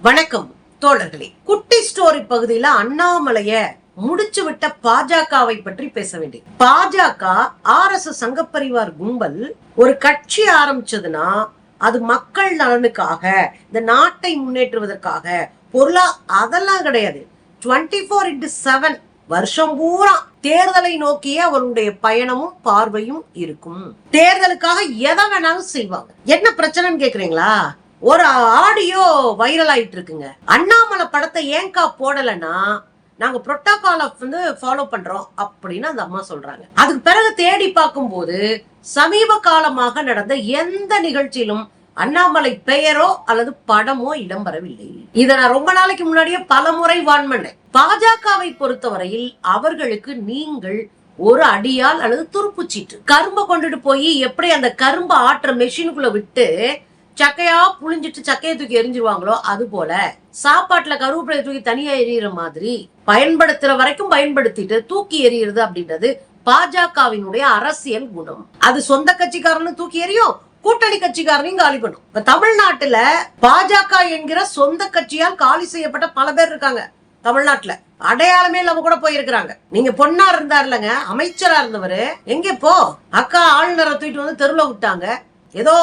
வணக்கம் தோழர்களே. குட்டி ஸ்டோரி பகுதியில அண்ணாமலைய முடிச்சு விட்ட பாஜகவை பற்றி பேச வேண்டியது. பாஜக RSS சங்கப்பரிவார் கும்பல் ஒரு கட்சி ஆரம்பிச்சதுன்னா அது மக்கள் நலனுக்காக, இந்த நாட்டை முன்னேற்றுவதற்காக, பொருளா அதெல்லாம் கிடையாது. 24/7 வருஷம் பூரா தேர்தலை நோக்கிய அவருடைய பயணமும் பார்வையும் இருக்கும். தேர்தலுக்காக எதை வேணாலும் செய்வாங்க. என்ன பிரச்சனைன்னு கேக்குறீங்களா? ஒரு ஆடியோ வைரல் ஆயிட்டு இருக்குங்க. அண்ணாமலை படத்தை ஏங்கா போடலன்னா நாங்க புரோட்டோகால் ஃபாலோ பண்றோம் அப்படின்னு அந்த அம்மா சொல்றாங்க. அதுக்கு பிறகு தேடி பார்க்கும் போது சமீப காலமாக நடந்த எந்த நிகழ்ச்சியிலும் அண்ணாமலை பெயரோ அல்லது படமோ இடம்பெறவில்லை. இதை நான் ரொம்ப நாளைக்கு முன்னாடியே பல முறை வான் பண்ணேன். பாஜகவை பொறுத்தவரையில் அவர்களுக்கு நீங்கள் ஒரு அடியால் அல்லது துருப்புச்சீட்டு. கரும்பை கொண்டுட்டு போய் எப்படி அந்த கரும்பை ஆட்டுற மெஷினுக்குள்ள விட்டு சக்கையா புளிஞ்சிட்டு சக்கையை தூக்கி எரிஞ்சிருவாங்களோ அது போல சாப்பாட்டுல கருவேப்பிலை தூக்கி தனியா எரியிற மாதிரி பயன்படுத்துற வரைக்கும் பயன்படுத்திட்டு தூக்கி எறிகிறது அப்படின்றது பாஜகவினுடைய அரசியல் குணம். அது சொந்த கட்சிக்காரன்னு தூக்கி எறியும், கூட்டணி கட்சிக்காரனையும் காலி பண்ணும். இப்ப தமிழ்நாட்டுல பாஜக என்கிற சொந்த கட்சியால் காலி செய்யப்பட்ட பல பேர் இருக்காங்க. தமிழ்நாட்டுல அடையாளமே இல்லாம கூட போயிருக்கிறாங்க. நீங்க பொன்னா இருந்தாருலங்க, அமைச்சரா இருந்தவரு எங்க போ அக்கா ஆளுநரை தூக்கிட்டு வந்து தெருவில் விட்டாங்க. ஏதோ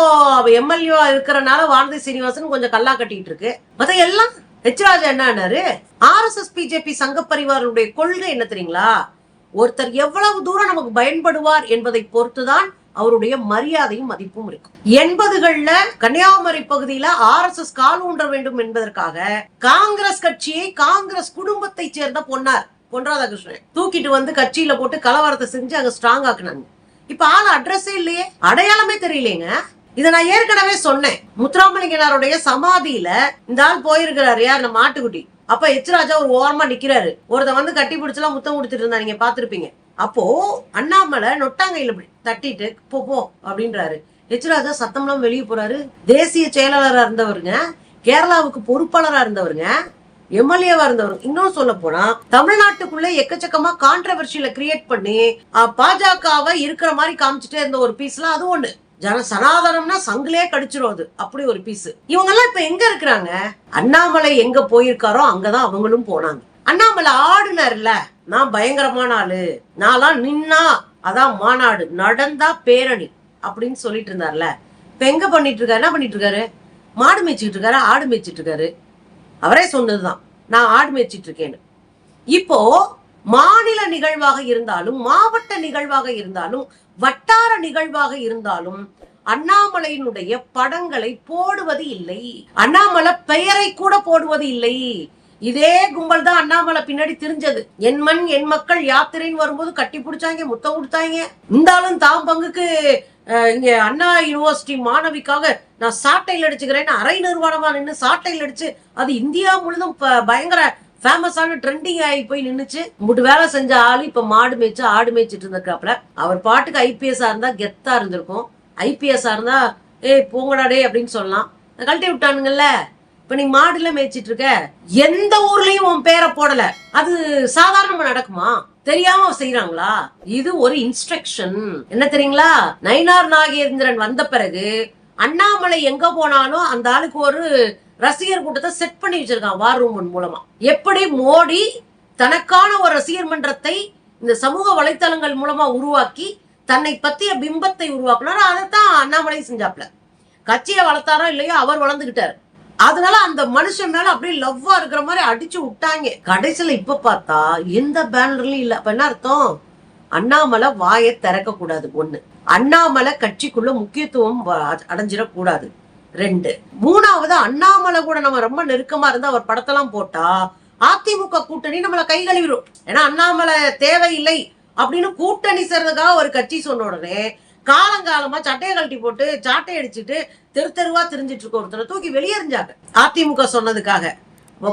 MLA இருக்கிறனால வானதி சீனிவாசன் கொஞ்சம் கல்லா கட்டிட்டு இருக்கு. மத்த எல்லாம் ராஜா என்னாரு? RSS BJP சங்க பரிவாருடைய கொள்கை என்ன தெரியுங்களா? ஒருத்தர் எவ்வளவு தூரம் நமக்கு பயன்படுவார் என்பதை பொறுத்துதான் அவருடைய மரியாதையும் மதிப்பும் இருக்கும். 80கள்ல கன்னியாகுமரி பகுதியில RSS கால் ஊன்ற வேண்டும் என்பதற்காக காங்கிரஸ் கட்சியை, காங்கிரஸ் குடும்பத்தை சேர்ந்த பொன் ராதாகிருஷ்ணன் தூக்கிட்டு வந்து கட்சியில போட்டு கலவரத்தை செஞ்சு அங்க ஸ்ட்ராங் ஆக்குனாங்க. இப்ப ஆள் அட்ரஸே இல்லையே, அடையாளமே தெரியலங்க. இதை நான் ஏற்கனவே சொன்னேன். முத்துராமலிங்கனாருடைய சமாதியில இந்த ஆள் போயிருக்கிறாரு, யார்? நம்ம மாட்டுக்குட்டி. அப்ப ராஜா ஒரு ஓரமா நிக்கிறாரு. ஒருத்த வந்து கட்டி பிடிச்சலாம் முத்தம் கொடுத்துட்டு இருந்தா, நீங்க பாத்துருப்பீங்க. அப்போ அண்ணாமலை நொட்டாங்கையில தட்டிட்டு போ அப்படின்றாரு. ராஜா சத்தம்லாம் வெளியே போறாரு. தேசிய செயலாளரா இருந்தவருங்க, கேரளாவுக்கு பொறுப்பாளரா இருந்தவருங்க, MLA-வா இருந்தவர். இன்னும் சொல்ல போனா தமிழ்நாட்டுக்குள்ள எக்கச்சக்கமா கான்ட்ரவர்சியில கிரியேட் பண்ணி பாஜகவை இருக்கிற மாதிரி காமிச்சுட்டே இருந்த ஒரு பீஸ்லாம் அது ஒண்ணு. சனாதனம்னா சங்கிலே கடிச்சிரும் அது, அப்படி ஒரு பீஸ். இவங்க எல்லாம் இப்ப எங்க இருக்கிறாங்க? அண்ணாமலை எங்க போயிருக்காரோ அங்கதான் அவங்களும் போனாங்க. அண்ணாமலை ஆடுனார்ல, நான் பயங்கரமான ஆளு, நான்லாம் நின்னா அதான் மாநாடு, நடந்தா பேரணி அப்படின்னு சொல்லிட்டு இருந்தார்ல. இப்ப எங்க பண்ணிட்டு இருக்காரு? என்ன பண்ணிட்டு இருக்காரு? மாடு மேய்ச்சிட்டு இருக்காரு, ஆடு மேய்ச்சிட்டு இருக்காரு. அவரே சொன்னதுதான், நான் ஆடு மேய்ச்சிட்டு இருக்கேன்னு. இப்போ மாநில நிகழ்வாக இருந்தாலும், மாவட்ட நிகழ்வாக இருந்தாலும், வட்டார நிகழ்வாக இருந்தாலும் அண்ணாமலையினுடைய படங்களை போடுவது இல்லை. அண்ணாமலை பெயரை கூட போடுவது இல்லை. இதே கும்பல் தான் அண்ணாமலை பின்னாடி தெரிஞ்சது. என் மண் என் மக்கள் யாத்திரைன்னு வரும்போது கட்டி பிடிச்சாங்க, முத்தம் கொடுத்தாங்க. இருந்தாலும் தாம் பங்குக்கு இங்க அண்ணா யூனிவர்சிட்டி மாணவிக்காக நான் சாட்டையில் அடிச்சுக்கிறேன்னு அரை நிர்வாணமா நின்று சாட்டையில் அடிச்சு அது இந்தியா முழுதும் பயங்கர ஃபேமஸான ட்ரெண்டிங் ஆகி போய் நின்னுச்சு. முட்டு வேலை செஞ்ச ஆளு இப்ப மாடு மேய்ச்சு ஆடு மேய்ச்சிட்டு இருந்திருக்காப்ல. அவர் பாட்டுக்கு IPS இருந்தா கெத்தா இருந்திருக்கும். IPS இருந்தா போங்கடாடே அப்படின்னு சொல்லலாம். கழட்டி விட்டானுங்கல்ல. இப்ப நீ மாடுல மேய்ச்சிட்டு இருக்க, எந்த ஊர்லயும் உன் பேரை போடல, அது சாதாரணமா நடக்குமா? தெரியாம செய்யறாங்களா? இது ஒரு இன்ஸ்ட்ரக்ஷன். என்ன தெரியுங்களா? நயினார் நாகேந்திரன் வந்த பிறகு அண்ணாமலை எங்க போனாலும் அந்த ஆளுக்கு ஒரு ரசிகர் கூட்டத்தை செட் பண்ணி வச்சிருக்கான் வார் ரூம் மூலமா. எப்படி மோடி தனக்கான ஒரு ரசிகர் மன்றத்தை இந்த சமூக வலைத்தளங்கள் மூலமா உருவாக்கி தன்னை பத்திய பிம்பத்தை உருவாக்குனாரோ அதைத்தான் அண்ணாமலை செஞ்சாப்ல. கட்சியை வளர்த்தாரோ இல்லையோ அவர் வளர்ந்துகிட்டாரு. அதனால அந்த மனுஷன் மேல அப்படியே லவ்வா இருக்கிற மாதிரி அடிச்சு விட்டாங்க. கடைசியில இப்ப பார்த்தா எந்த பேனர்லயும் இல்ல. அப்ப என்ன அர்த்தம்? அண்ணாமலை வாயை திறக்க கூடாது. 1, அண்ணாமலை கட்சிக்குள்ள முக்கியத்துவம் அடைஞ்சிடக்கூடாது. 2, 3வது அண்ணாமலை கூட நம்ம ரொம்ப நெருக்கமா இருந்தா அவர் படத்தெல்லாம் போட்டா அதிமுக கூட்டணி நம்மள கை கழுவிடும். ஏன்னா அண்ணாமலை தேவையில்லை அப்படின்னு கூட்டணி சேர்றதுக்காக ஒரு கட்சி சொன்ன உடனே காலங்காலமா சட்டையை கழட்டி போட்டு சாட்டை அடிச்சுட்டு தெருவா தெரிஞ்சிட்டு இருக்க ஒருத்தரை தூக்கி வெளியேறிஞ்சாங்க அதிமுக சொன்னதுக்காக.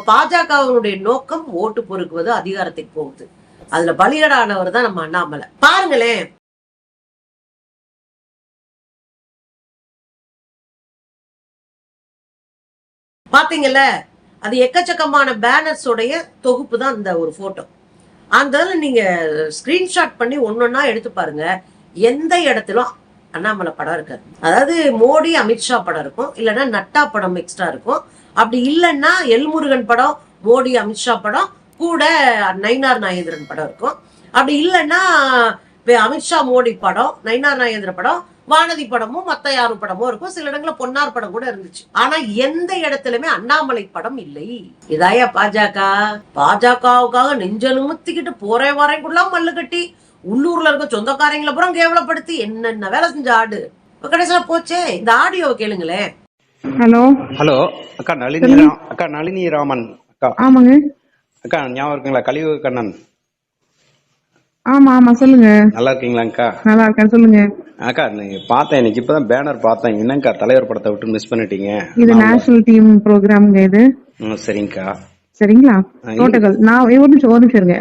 பாஜகவினுடைய நோக்கம் ஓட்டு பொறுக்குவது, அதிகாரத்துக்கு போகுது. அதுல பலிகடானவர் தான் நம்ம அண்ணாமலை. பாருங்களேன், பாத்தீங்கல்ல, அது எக்கச்சக்கமான பேனர்ஸோடைய தொகுப்பு தான் இந்த ஒரு போட்டோ. அந்த நீங்க ஸ்கிரீன்ஷாட் பண்ணி ஒன்னொன்னா எடுத்து பாருங்க. எந்த இடத்திலும் அண்ணாமலை படம் இருக்காது. அதாவது மோடி அமித்ஷா படம் இருக்கும், இல்லைன்னா நட்டா படம் எக்ஸ்ட்ரா இருக்கும். அப்படி இல்லைன்னா எல்முருகன் படம், மோடி அமித்ஷா படம் கூட நயினார் நாகேந்திரன் படம் இருக்கும். அப்படி இல்லைன்னா அமித்ஷா மோடி படம், நயினார் நாகேந்திர படம், வானதி படமும் மத்த யாரும் படமும் இருக்கும். சில இடங்கள்ல பொன்னார் படம் கூட இருந்துச்சு. ஆனா எந்த இடத்துலயுமே அண்ணாமலை படம் இல்லை. இதாயா பாஜக? பாஜகவுக்காக நெஞ்ச நிமித்திக்கிட்டு போறே வரைக்குள்ள மல்லு கட்டி உள்ளூர்ல இருக்க சொந்தக்காரங்களை புறம் கேவலப்படுத்தி என்னென்ன வேலை செஞ்ச ஆடு கடைசியில போச்சே. இந்த ஆடியோவை கேளுங்களேன். ஹலோ ஹலோ அக்கா, நளினி ராமன் அக்கா. ஆமாங்க அக்கா, ஞாபகம் இருக்குங்களா? கலியுக கண்ணன். ஆமா ஆமா சொல்லுங்க. நல்லா இருக்கீங்களா அக்கா? நல்லா இருக்கேன், சொல்லுங்க. அக்கா, நீங்க பார்த்தேன், இன்னைக்கு இப்பதான் பேனர் பார்த்தேன். என்னங்கக்கா தலைவர் படத்தை விட்டு மிஸ் பண்ணிட்டீங்க? இது நேஷனல் டீம் ப்ரோக்ராம்ங்க இது. சரிங்கக்கா. சரிங்களா? புரோட்டோகால். நான் ஒரு நிமிஷம் இருங்க.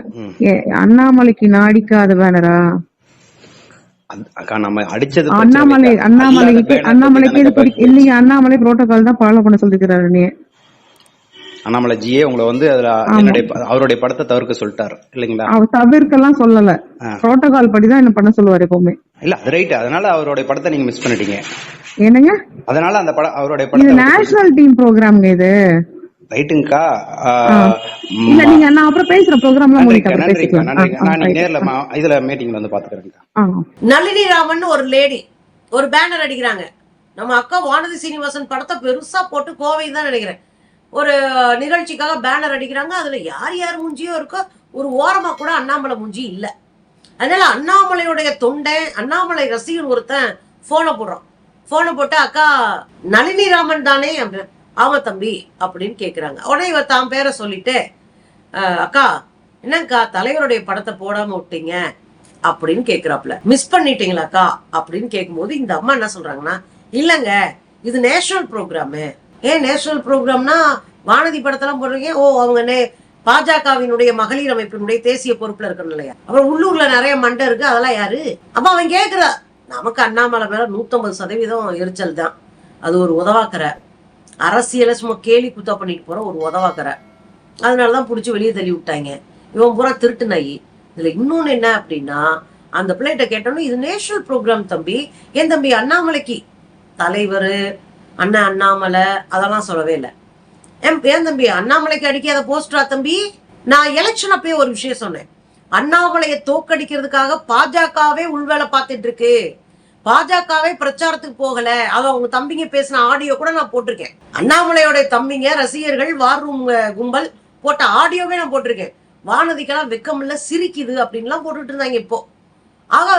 அண்ணாமலைக்கு நாடிக்காத பேனரா? அக்கா, நம்ம அடிச்சது அண்ணாமலைக்கு இல்லைங்க. அண்ணாமலை புரோட்டோகால் தான் ஃபாலோ பண்ண சொல்லிருக்கிறாரு. அண்ணாமலை ஜியே உங்களை வந்து அதுல அவருடைய படத்தை தவிர்க்க சொல்லிட்டாரு இல்லைங்களா? அவர் தவிர்க்கலாம் சொல்லல, புரோட்டோகால் படிதான் என்ன பண்ண சொல்லுவாரு எப்பவுமே. இல்ல அது ரைட். அதனால அவருடைய படத்தை நீங்க மிஸ் பண்ணிட்டீங்க. என்னங்க? அதனால அந்த படம் அவருடைய படம் நேஷனல் டீம் ப்ரோக்ராம்ங்க இது. ரைட்டுங்கக்கா. இல்ல நீங்க நான் அப்புறம் பேசுற ப்ரோக்ராம்ல நான் நேர்ல இதுல மீட்டிங்ல வந்து பாத்துக்கிறேன். நளினி ராமன் ஒரு லேடி ஒரு பேனர் அடிக்கிறாங்க. நம்ம அக்கா வானதி சீனிவாசன் படத்தை பெருசா போட்டு கோவை தான் நினைக்கிறேன் ஒரு நிகழ்ச்சிக்காக பேனர் அடிக்கிறாங்க. அதுல யார் யார் மூஞ்சியோ இருக்கோ, ஒரு ஓரமா கூட அண்ணாமலை மூஞ்சி இல்ல. அதனால அண்ணாமலையுடைய தொண்டை, அண்ணாமலை ரசிகன் ஒருத்தன் போனை போடுறான். போனை போட்டு அக்கா நளினி ராமன் தானே? ஆமா தம்பி அப்படின்னு கேக்குறாங்க. உடனே இவர் தான் பேரை சொல்லிட்டு அக்கா என்னங்கக்கா தலைவருடைய படத்தை போடாம விட்டீங்க அப்படின்னு கேக்குறாப்புல. மிஸ் பண்ணிட்டீங்களாக்கா அப்படின்னு கேட்கும்போது இந்த அம்மா என்ன சொல்றாங்கன்னா, இல்லங்க இது நேஷனல் ப்ரோக்ராமு. ஏன் நேஷனல் ப்ரோக்ராம்னா வானதி படத்தெல்லாம் போடுறீங்க? ஓ அவங்க பாஜகவினுடைய மகளிர் அமைப்பினுடைய தேசிய பொறுப்புல இருக்கணும் இல்லையா? அப்புறம் உள்ளூர்ல நிறைய மண்டை இருக்கு, அதெல்லாம் யாரு? அப்ப அவன் கேக்குறா, நமக்கு அண்ணாமலை மேல 150% எரிச்சல் தான். அது ஒரு உதவாக்கற அரசியல சும்மா கேலி குத்தா பண்ணிட்டு போற ஒரு உதவாக்கற. அதனாலதான் புடிச்சு வெளியே தள்ளி விட்டாங்க. இவன் பூரா திருட்டு நாயி. இதுல இன்னொன்னு என்ன அப்படின்னா, அந்த பிள்ளைகிட்ட கேட்டோன்னு இது நேஷனல் ப்ரோக்ராம் தம்பி. ஏன் தம்பி அண்ணாமலைக்கு தலைவர் அண்ணன் அண்ணாமலை அதெல்லாம் சொல்லவே இல்லை. ஏன் தம்பி அண்ணாமலைக்கு அடிக்காத போஸ்டரா தம்பி? நான் எலெக்ஷன் அப்பயே ஒரு விஷயம் சொன்னேன். அண்ணாமலையை தோக்கடிக்கிறதுக்காக பாஜகவே உள்வேலை பார்த்துட்டு இருக்கு. பாஜகவே பிரச்சாரத்துக்கு போகல. அத உங்க தம்பிங்க பேசின ஆடியோ கூட நான் போட்டிருக்கேன். அண்ணாமலையோட தம்பிங்க ரசிகர்கள் வார் ரூம் கும்பல் போட்ட ஆடியோவே நான் போட்டிருக்கேன். வானதிக்கெல்லாம் வெக்கம் இல்ல, சிரிக்குது அப்படின்லாம் போட்டுட்டு இருந்தாங்க. இப்போ ஆக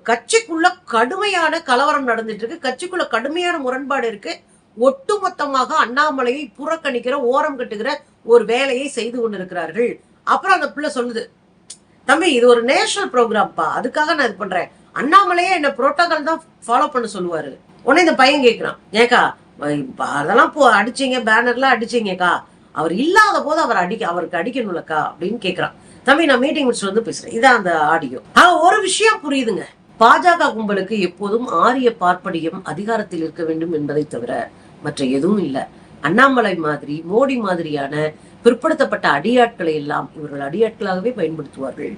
கட்சிக்குள்ள கடுமையான கலவரம் நடந்துட்டு இருக்கு. கட்சிக்குள்ள கடுமையான முரண்பாடு இருக்கு. ஒட்டுமொத்தமாக அண்ணாமலையை புறக்கணிக்கிற, ஓரம் கட்டுகிற ஒரு வேலையை செய்து கொண்டிருக்கிறார்கள். அப்புறம் அந்த பிள்ளை சொல்லுது, தம்பி இது ஒரு நேஷனல் ப்ரோக்ராம்பா, அதுக்காக நான் இது பண்றேன். அண்ணாமலையே என்ன புரோட்டோகால் தான் ஃபாலோ பண்ண சொல்லுவாரு. உடனே இந்த பையன் கேட்கிறான், ஏக்கா அதெல்லாம் அடிச்சீங்க, பேனர்லாம் அடிச்சீங்கக்கா, அவர் இல்லாத போது அவருக்கு அடிக்கணும்லக்கா அப்படின்னு கேட்கிறான். தம்பி நான் மீட்டிங் முடிச்சுட்டு வந்து பேசுறேன். இதான் அந்த ஆடியோ. ஒரு விஷயம் புரியுதுங்க. பாஜக கும்பலுக்கு எப்போதும் ஆரிய பார்ப்பனியம் அதிகாரத்தில் இருக்க வேண்டும் என்பதை தவிர மற்ற எதுவும் இல்லை. அண்ணாமலை மாதிரி, மோடி மாதிரியான பிற்படுத்தப்பட்ட அடியாட்களை எல்லாம் இவர்கள் அடியாட்களாகவே பயன்படுத்துவார்கள்.